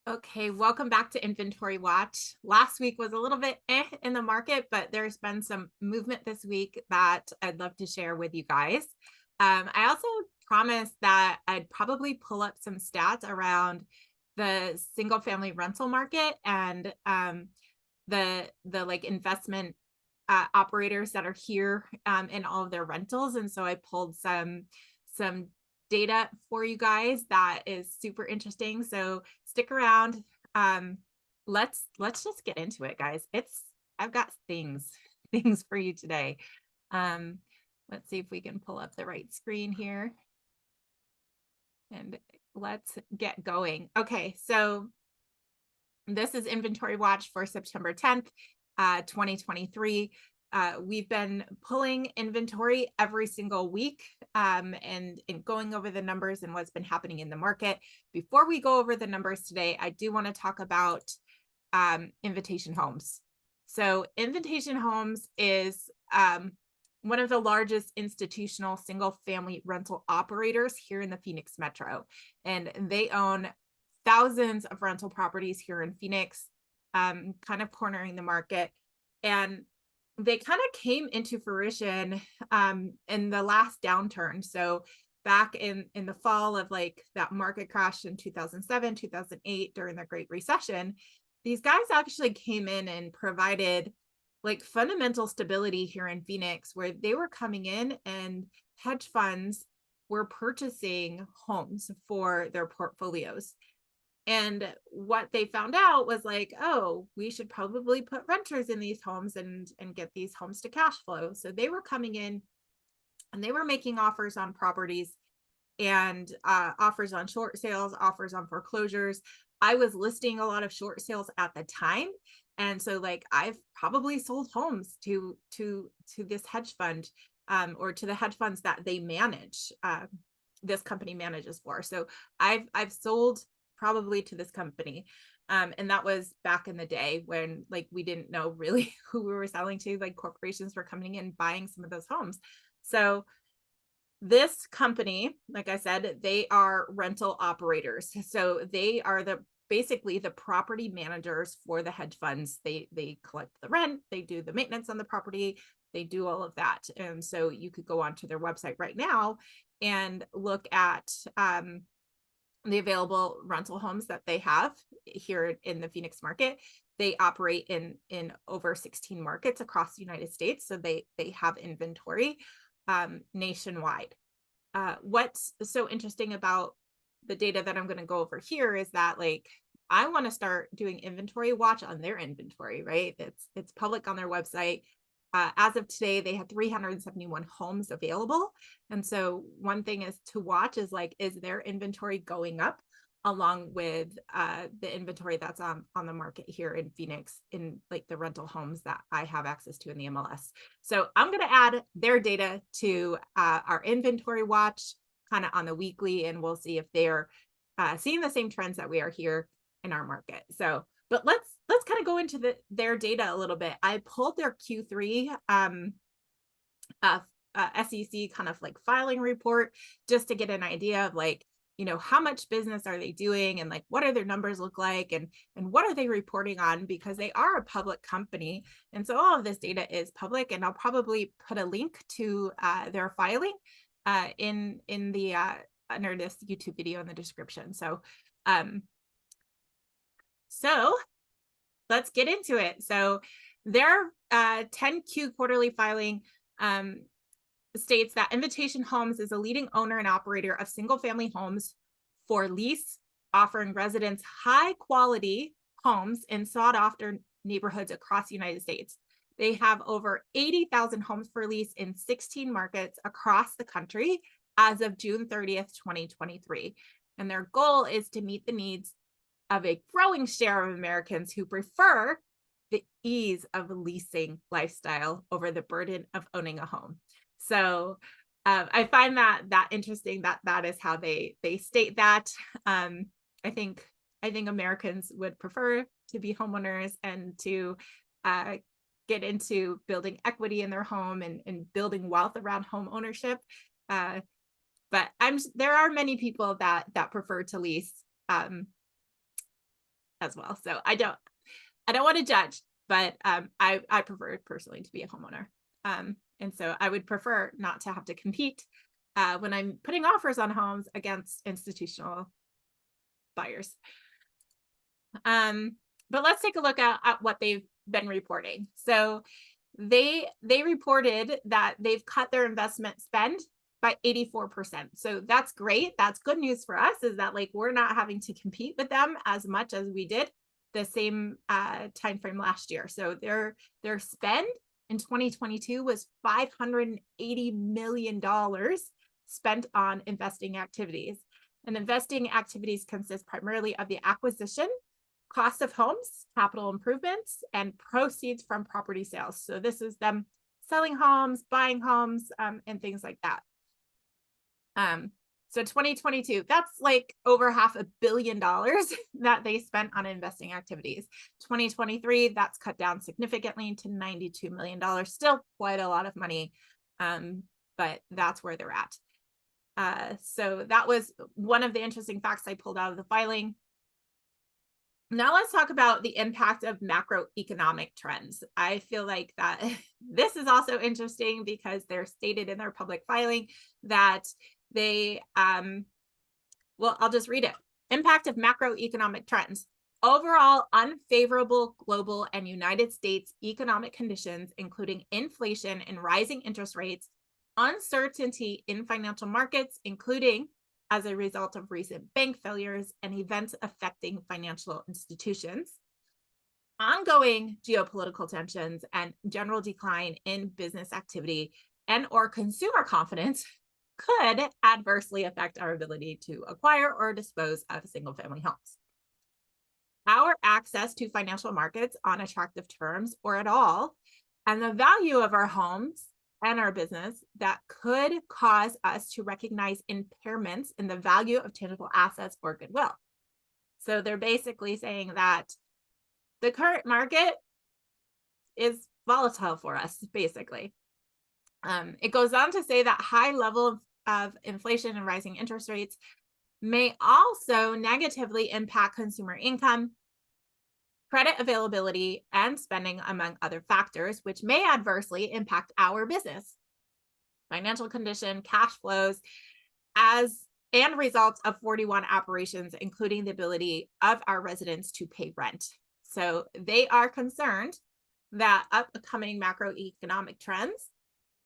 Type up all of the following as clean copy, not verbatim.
Okay, welcome back to Inventory Watch. Last week was a little bit in the market, but there's been some movement this week that I'd love to share with you guys. I also promised that I'd probably pull up some stats around the single family rental market and the like investment operators that are here in all of their rentals. And so I pulled some data for you guys that is super interesting. So stick around. Let's just get into it, guys. I've got things for you today. Um, let's see if we can pull up the right screen here and let's get going. Okay, so this is Inventory Watch for September 10th, 2023. We've been pulling inventory every single week and going over the numbers and what's been happening in the market. Before we go over the numbers today, I do want to talk about Invitation Homes. So Invitation Homes is one of the largest institutional single family rental operators here in the Phoenix Metro. And they own thousands of rental properties here in Phoenix, kind of cornering the market. And they kind of came into fruition in the last downturn. So back in the fall of like that market crash in 2007, 2008 during the Great Recession, these guys actually came in and provided like fundamental stability here in Phoenix, where they were coming in and hedge funds were purchasing homes for their portfolios. And what they found out was like, oh, we should probably put renters in these homes and get these homes to cash flow. So they were coming in and they were making offers on properties and offers on short sales, offers on foreclosures. I was listing a lot of short sales at the time. And so like I've probably sold homes to this hedge fund or to the hedge funds that they manage, this company manages for. So I've sold probably to this company. And that was back in the day when like we didn't know really who we were selling to, like corporations were coming in buying some of those homes. So this company, like I said, they are rental operators. So they are basically the property managers for the hedge funds. They collect the rent, they do the maintenance on the property, they do all of that. And so you could go onto their website right now and look at the available rental homes that they have here in the Phoenix market. They operate in over 16 markets across the United States. So they have inventory nationwide. What's so interesting about the data that I'm going to go over here is that like I want to start doing inventory watch on their inventory, right? It's public on their website. As of today, they had 371 homes available. And so one thing is to watch is like, is their inventory going up along with the inventory that's on the market here in Phoenix in like the rental homes that I have access to in the MLS. So I'm going to add their data to our inventory watch kind of on the weekly, and we'll see if they're seeing the same trends that we are here in our market. So but let's kind of go into their data a little bit. I pulled their Q3 SEC kind of like filing report just to get an idea of like, you know, how much business are they doing and like what are their numbers look like and what are they reporting on, because they are a public company. And so all of this data is public, and I'll probably put a link to their filing in the under this YouTube video in the description. So let's get into it. So their 10Q quarterly filing states that Invitation Homes is a leading owner and operator of single-family homes for lease, offering residents high-quality homes in sought-after neighborhoods across the United States. They have over 80,000 homes for lease in 16 markets across the country as of June 30th, 2023. And their goal is to meet the needs of a growing share of Americans who prefer the ease of a leasing lifestyle over the burden of owning a home. So I find that interesting that is how they state that. I think Americans would prefer to be homeowners and to get into building equity in their home and building wealth around home ownership. But there are many people that prefer to lease. as well. So I don't want to judge, but I prefer personally to be a homeowner. And so I would prefer not to have to compete when I'm putting offers on homes against institutional buyers. But let's take a look at what they've been reporting. So they reported that they've cut their investment spend by 84%. So that's great. That's good news for us, is that like we're not having to compete with them as much as we did the same time frame last year. So their spend in 2022 was $580 million spent on investing activities. And investing activities consist primarily of the acquisition, cost of homes, capital improvements, and proceeds from property sales. So this is them selling homes, buying homes, and things like that. So 2022, that's like over $500 million that they spent on investing activities. 2023, that's cut down significantly to $92 million. Still quite a lot of money, but that's where they're at. So that was one of the interesting facts I pulled out of the filing. Now let's talk about the impact of macroeconomic trends. I feel like that this is also interesting because they're stated in their public filing that they, well, I'll just read it. Impact of macroeconomic trends. Overall unfavorable global and United States economic conditions, including inflation and rising interest rates, uncertainty in financial markets, including as a result of recent bank failures and events affecting financial institutions, ongoing geopolitical tensions, and general decline in business activity and or consumer confidence could adversely affect our ability to acquire or dispose of single-family homes. Our access to financial markets on attractive terms or at all, and the value of our homes and our business that could cause us to recognize impairments in the value of tangible assets or goodwill. So they're basically saying that the current market is volatile for us, basically. It goes on to say that high level of inflation and rising interest rates may also negatively impact consumer income, credit availability, and spending, among other factors, which may adversely impact our business, financial condition, cash flows, and results of 41 operations, including the ability of our residents to pay rent. So they are concerned that upcoming macroeconomic trends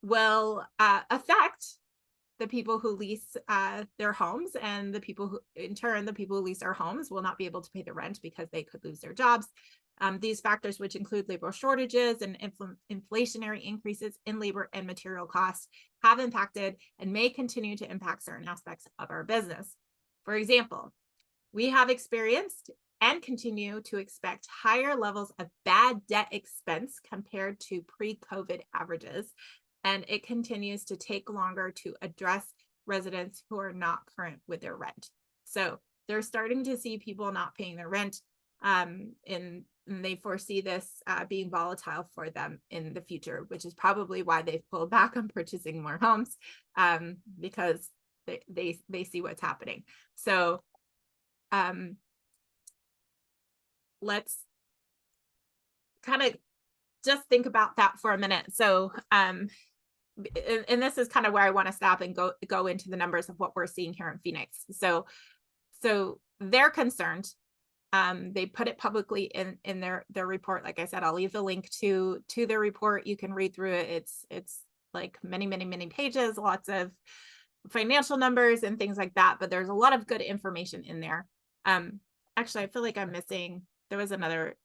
will affect the people who lease their homes, and the people who, in turn, the people who lease our homes will not be able to pay the rent because they could lose their jobs. These factors, which include labor shortages and inflationary increases in labor and material costs, have impacted and may continue to impact certain aspects of our business. For example, we have experienced and continue to expect higher levels of bad debt expense compared to pre-COVID averages, and it continues to take longer to address residents who are not current with their rent. So they're starting to see people not paying their rent, and they foresee this being volatile for them in the future, which is probably why they've pulled back on purchasing more homes, because they see what's happening. So let's kind of just think about that for a minute. So and this is kind of where I want to stop and go into the numbers of what we're seeing here in Phoenix. So they're concerned. They put it publicly in their report. Like I said, I'll leave the link to their report. You can read through it. It's like many pages, lots of financial numbers and things like that, but there's a lot of good information in there. Actually, I feel like I'm missing, there was another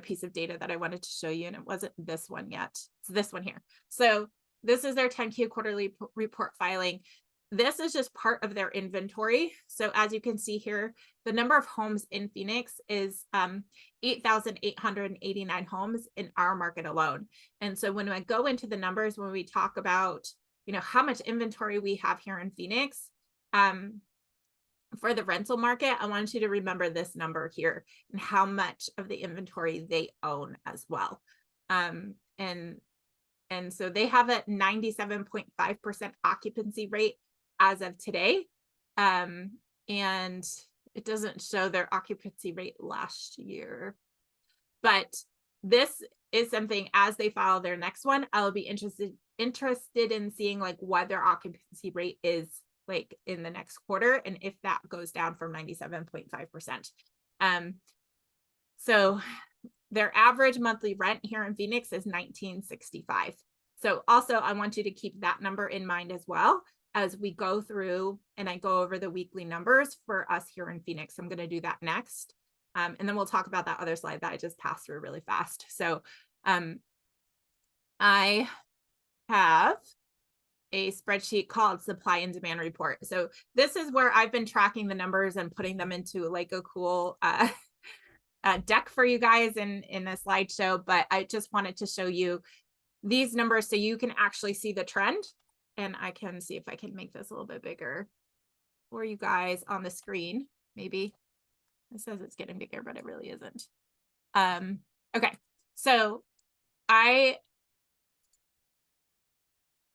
piece of data that I wanted to show you, and it wasn't this one yet. It's this one here. So this is their 10Q quarterly report filing. This is just part of their inventory. So as you can see here, the number of homes in Phoenix is 8,889 homes in our market alone. And so when I go into the numbers, when we talk about, how much inventory we have here in Phoenix, for the rental market, I want you to remember this number here and how much of the inventory they own as well. And so they have a 97.5% occupancy rate as of today. And it doesn't show their occupancy rate last year, but this is something as they file their next one, I'll be interested in seeing like what their occupancy rate is like in the next quarter, and if that goes down from 97.5%. So their average monthly rent here in Phoenix is $19.65. So also I want you to keep that number in mind as well as we go through and I go over the weekly numbers for us here in Phoenix. I'm going to do that next. And then we'll talk about that other slide that I just passed through really fast. So I have a spreadsheet called supply and demand report. So this is where I've been tracking the numbers and putting them into like a cool deck for you guys in a slideshow. But I just wanted to show you these numbers so you can actually see the trend. And I can see if I can make this a little bit bigger for you guys on the screen. Maybe it says it's getting bigger, but it really isn't. Okay, so I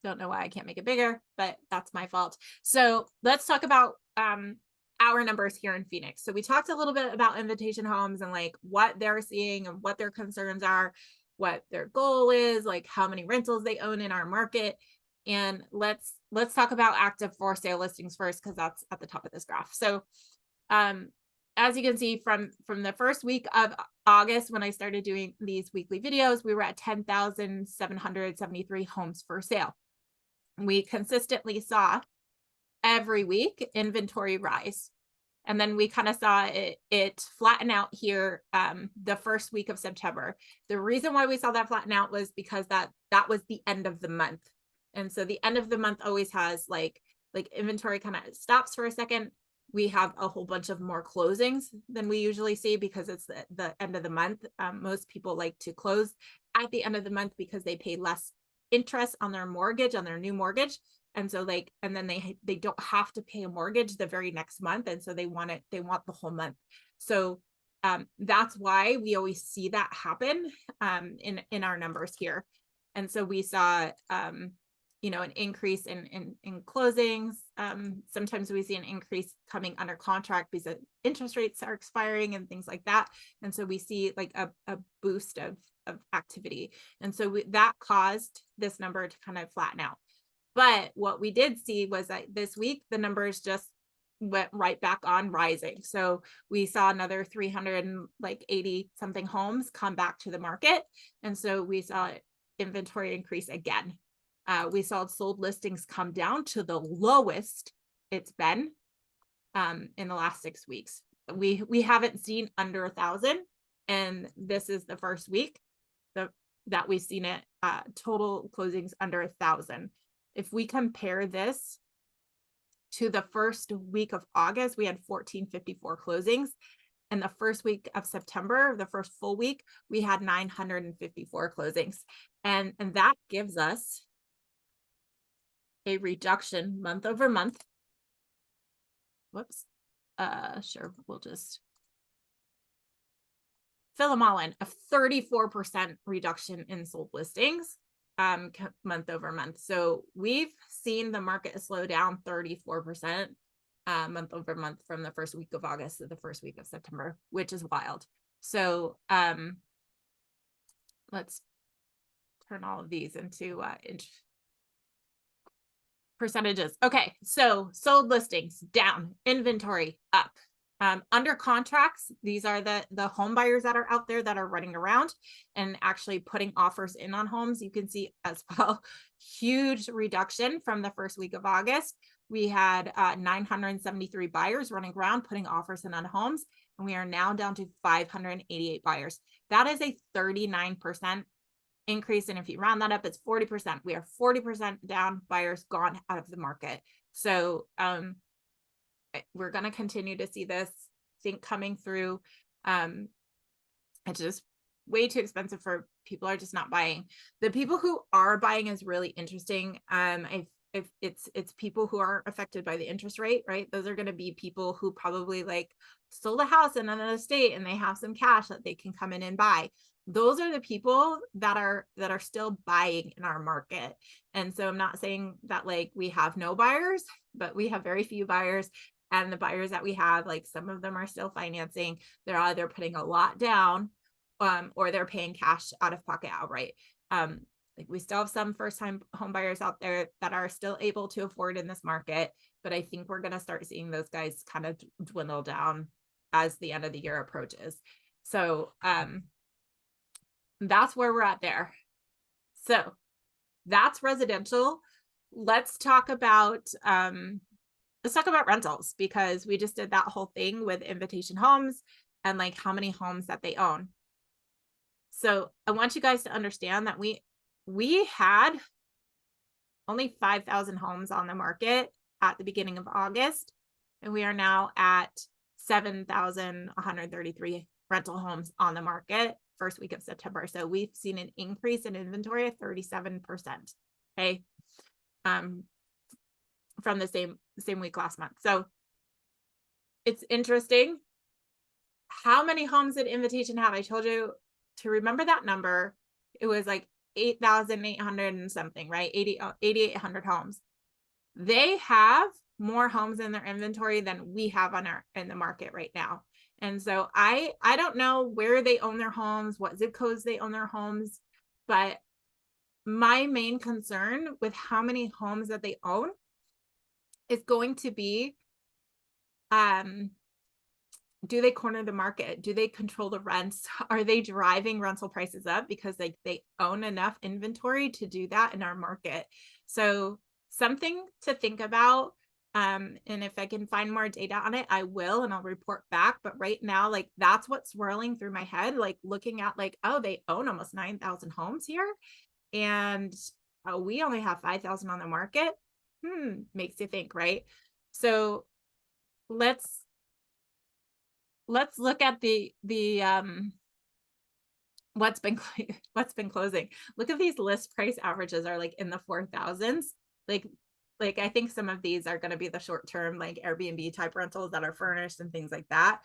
don't know why I can't make it bigger, but that's my fault. So let's talk about our numbers here in Phoenix. So we talked a little bit about Invitation Homes and like what they're seeing and what their concerns are, what their goal is, like how many rentals they own in our market. And let's talk about active for sale listings first, because that's at the top of this graph. So as you can see from the first week of August, when I started doing these weekly videos, we were at 10,773 homes for sale. We consistently saw every week inventory rise. And then we kind of saw it flatten out here the first week of September. The reason why we saw that flatten out was because that was the end of the month. And so the end of the month always has like inventory kind of stops for a second. We have a whole bunch of more closings than we usually see because it's the end of the month. Most people like to close at the end of the month because they pay less interest on their mortgage, on their new mortgage. And so and then they don't have to pay a mortgage the very next month. And so they want the whole month. So that's why we always see that happen in our numbers here. And so we saw an increase in closings. Sometimes we see an increase coming under contract because interest rates are expiring and things like that. And so we see like a boost of activity. And so that caused this number to kind of flatten out. But what we did see was that this week, the numbers just went right back on rising. So we saw another 380 something homes come back to the market. And so we saw inventory increase again. We saw sold listings come down to the lowest it's been in the last 6 weeks. We haven't seen under 1,000, and this is the first week that we've seen it. Total closings under 1,000. If we compare this to the first week of August, we had 1,454 closings. And the first week of September, the first full week, we had 954 closings. And that gives us a reduction month over month. Whoops. Sure, we'll just fill them all in. A 34% reduction in sold listings month over month. So we've seen the market slow down 34% month over month from the first week of August to the first week of September, which is wild. So let's turn all of these into percentages. Okay, so sold listings down, inventory up. Under contracts, these are the home buyers that are out there that are running around and actually putting offers in on homes. You can see as well, huge reduction from the first week of August. We had 973 buyers running around putting offers in on homes, and we are now down to 588 buyers. That is a 39% increase. And if you round that up, it's 40%. We are 40% down, buyers gone out of the market. So we're going to continue to see this thing coming through. It's just way too expensive for people are just not buying. The people who are buying is really interesting. If it's people who aren't affected by the interest rate, right? Those are going to be people who probably like sold a house in another state and they have some cash that they can come in and buy. Those are the people that are still buying in our market. And so I'm not saying that like we have no buyers, but we have very few buyers. And the buyers that we have, like some of them are still financing. They're either putting a lot down, or they're paying cash out of pocket outright. Like we still have some first time home buyers out there that are still able to afford in this market, but I think we're going to start seeing those guys kind of dwindle down as the end of the year approaches. So, that's where we're at there. So that's residential. Let's talk about rentals, because we just did that whole thing with Invitation Homes and like how many homes that they own. So I want you guys to understand that we had only 5,000 homes on the market at the beginning of August, and we are now at 7,133 rental homes on the market first week of September. So we've seen an increase in inventory of 37%. Okay. From the same week last month. So it's interesting. How many homes did Invitation have? I told you to remember that number. It was like 8,800 and something, right? 8,800 homes. They have more homes in their inventory than we have in the market right now. And so I don't know where they own their homes, what zip codes they own their homes, but my main concern with how many homes that they own is going to be, do they corner the market? Do they control the rents? Are they driving rental prices up because they own enough inventory to do that in our market? So something to think about. And if I can find more data on it, I will, and I'll report back. But right now, like that's what's swirling through my head, like looking at like, oh, they own almost 9,000 homes here. And we only have 5,000 on the market. Makes you think, right? So let's look at the what's been closing. Look at these list price averages are like in the 4,000s. Like I think some of these are going to be the short term like Airbnb type rentals that are furnished and things like that.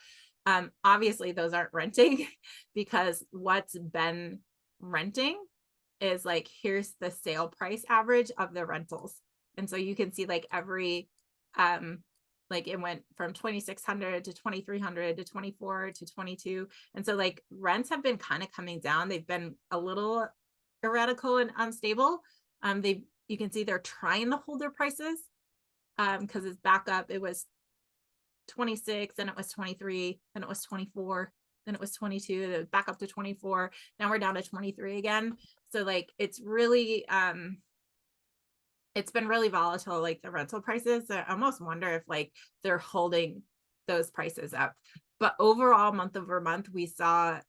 Obviously those aren't renting because what's been renting is like, here's the sale price average of the rentals. And so you can see like every like it went from 2,600 to 2,300 to 24 to 22. And so like rents have been kind of coming down. They've been a little erratical and unstable. You can see they're trying to hold their prices because it's back up. It was 26, then it was 23, then it was 24, then it was 22, then back up to 24. Now we're down to 23 again. So like it's really it's been really volatile, like the rental prices. I almost wonder if like they're holding those prices up. But overall, month over month, we saw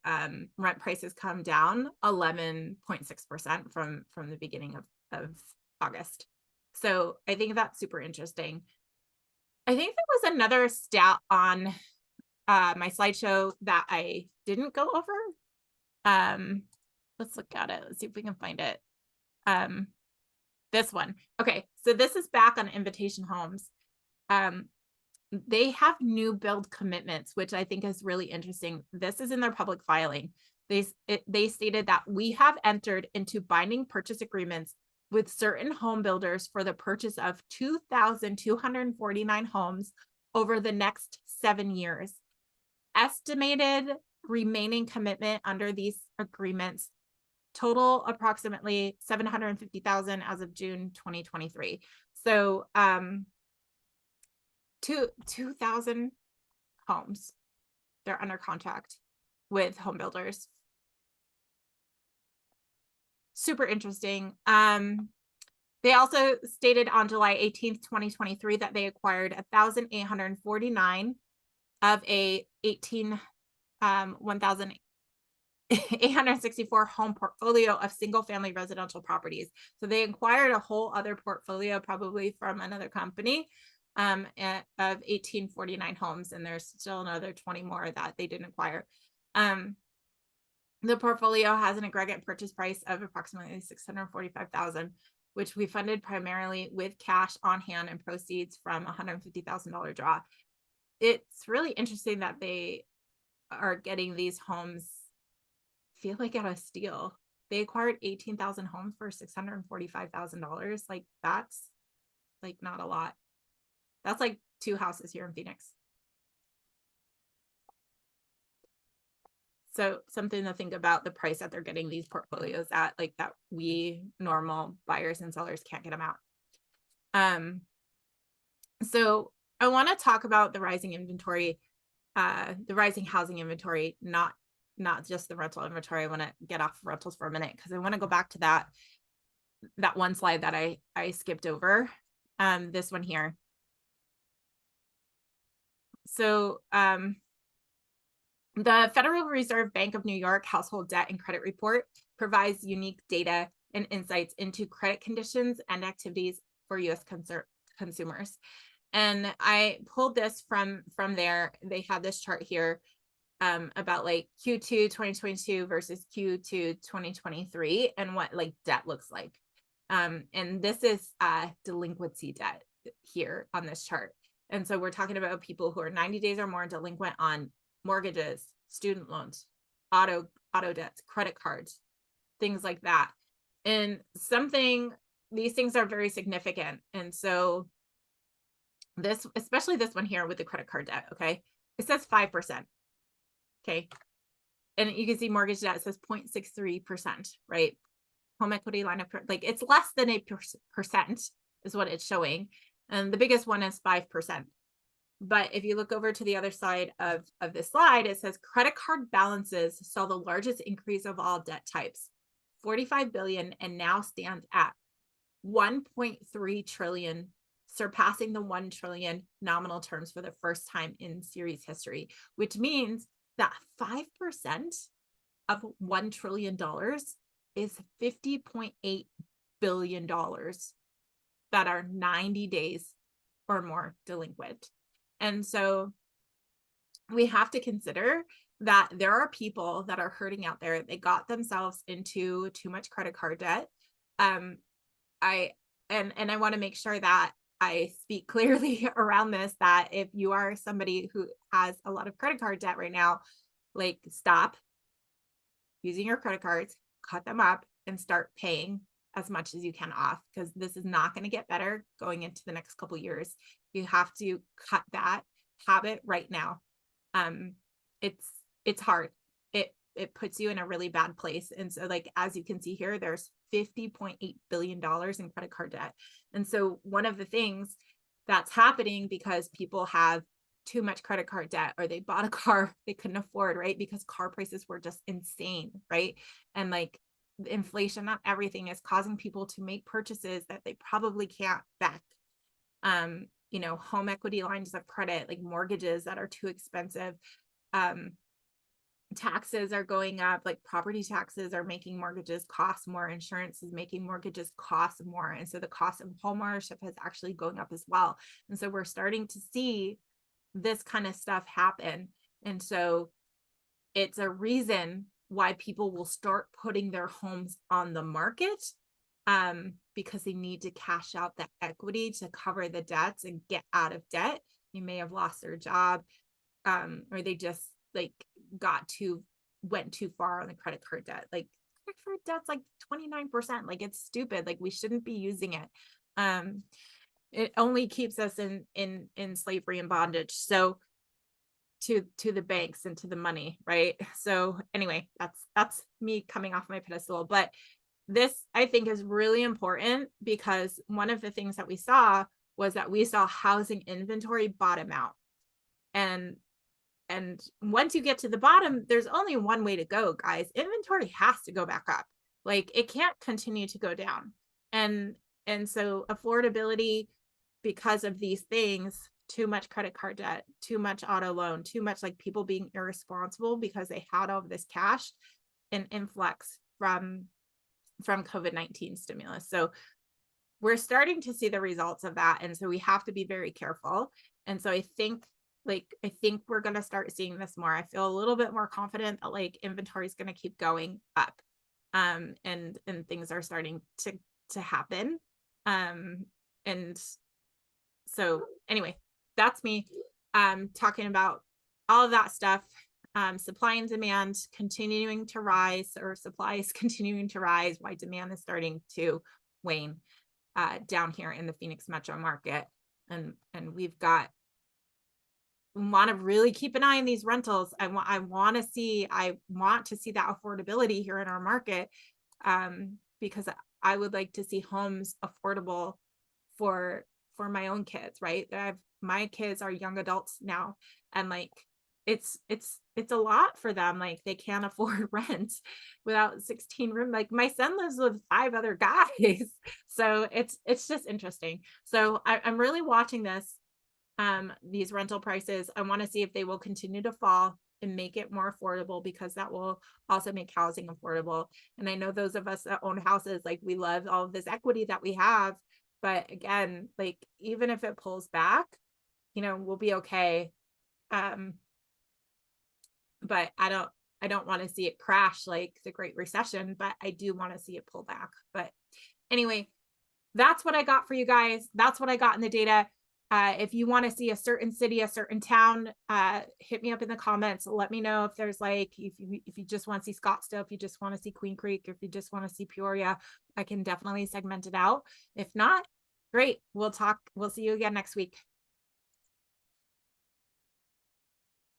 rent prices come down 11.6% from the beginning of August. So I think that's super interesting. I think there was another stat on my slideshow that I didn't go over. Let's look at it. Let's see if we can find it. This one. Okay, so this is back on Invitation Homes. They have new build commitments, which I think is really interesting. This is in their public filing. They stated that we have entered into binding purchase agreements with certain home builders for the purchase of 2,249 homes over the next 7 years. Estimated remaining commitment under these agreements total approximately 750,000 as of June 2023. So 2,000 homes they're under contract with home builders. Super interesting. They also stated on July 18th, 2023 that they acquired 1,849 of a 1,864 home portfolio of single family residential properties. So they acquired a whole other portfolio, probably from another company, of 1,849 homes. And there's still another 20 more that they didn't acquire. The portfolio has an aggregate purchase price of approximately $645,000, which we funded primarily with cash on hand and proceeds from $150,000 draw. It's really interesting that they are getting these homes, feel like at a steal. They acquired 18,000 homes for $645,000. Like that's like not a lot. That's like two houses here in Phoenix. So something to think about, the price that they're getting these portfolios at, like that we normal buyers and sellers can't get them out. So I want to talk about the rising inventory, the rising housing inventory, not just the rental inventory. I want to get off rentals for a minute because I want to go back to that one slide that I skipped over, this one here. So the Federal Reserve Bank of New York Household Debt and Credit Report provides unique data and insights into credit conditions and activities for U.S. consumers. And I pulled this from there. They have this chart here about like Q2 2022 versus Q2 2023 and what like debt looks like. And this is delinquency debt here on this chart. And so we're talking about people who are 90 days or more delinquent on mortgages, student loans, auto debts, credit cards, things like that. And these things are very significant. And so this, especially this one here with the credit card debt, okay, it says 5%. Okay. And you can see mortgage debt says 0.63%, right? Home equity line of credit, like it's less than 8% is what it's showing. And the biggest one is 5%. But if you look over to the other side of this slide, it says credit card balances saw the largest increase of all debt types, 45 billion, and now stand at 1.3 trillion, surpassing the 1 trillion nominal terms for the first time in series history, which means that 5% of $1 trillion is $50.8 billion that are 90 days or more delinquent. And so we have to consider that there are people that are hurting out there. They got themselves into too much credit card debt. I want to make sure that I speak clearly around this, that if you are somebody who has a lot of credit card debt right now, like stop using your credit cards, cut them up, and start paying as much as you can off, because this is not going to get better going into the next couple of years. You have to cut that habit right now. It's hard. It puts you in a really bad place. And so like, as you can see here, there's $50.8 billion in credit card debt. And so one of the things that's happening because people have too much credit card debt, or they bought a car they couldn't afford, right? Because car prices were just insane, right? And like inflation on everything is causing people to make purchases that they probably can't back. Home equity lines of credit, like mortgages that are too expensive. Taxes are going up, like property taxes are making mortgages cost more. Insurance is making mortgages cost more. And so the cost of home ownership is actually going up as well. And so we're starting to see this kind of stuff happen. And so it's a reason why people will start putting their homes on the market, because they need to cash out that equity to cover the debts and get out of debt. They may have lost their job, or they just like went too far on the credit card debt. Like credit card debt's like 29%. Like it's stupid. Like we shouldn't be using it. It only keeps us in slavery and bondage. So to the banks and to the money, right? So anyway, that's me coming off my pedestal. But this, I think, is really important, because one of the things that we saw was that we saw housing inventory bottom out. And once you get to the bottom, there's only one way to go, guys. Inventory has to go back up. Like it can't continue to go down. And so affordability, because of these things, too much credit card debt, too much auto loan, too much like people being irresponsible because they had all of this cash and influx from COVID-19 stimulus. So we're starting to see the results of that. And so we have to be very careful. And so I think we're going to start seeing this more. I feel a little bit more confident that like inventory is going to keep going up, and things are starting to happen. And so anyway, that's me talking about all of that stuff. Supply and demand continuing to rise, or supply is continuing to rise, why demand is starting to wane down here in the Phoenix metro market. And we've got want to really keep an eye on these rentals. I want to see that affordability here in our market, because I would like to see homes affordable for my own kids, right? My kids are young adults now, and like it's a lot for them. Like they can't afford rent without 16 room. Like my son lives with 5 other guys. So it's just interesting. So I'm really watching this, these rental prices. I want to see if they will continue to fall and make it more affordable, because that will also make housing affordable. And I know those of us that own houses, like we love all of this equity that we have. But again, like even if it pulls back, we'll be okay. Um, but I don't want to see it crash like the Great Recession, but I do want to see it pull back. But anyway, that's what I got for you guys. That's what I got in the data. If you want to see a certain city, a certain town, hit me up in the comments. Let me know if there's like, if you just want to see Scottsdale, if you just want to see Queen Creek, if you just want to see Peoria, I can definitely segment it out. If not, great. We'll see you again next week.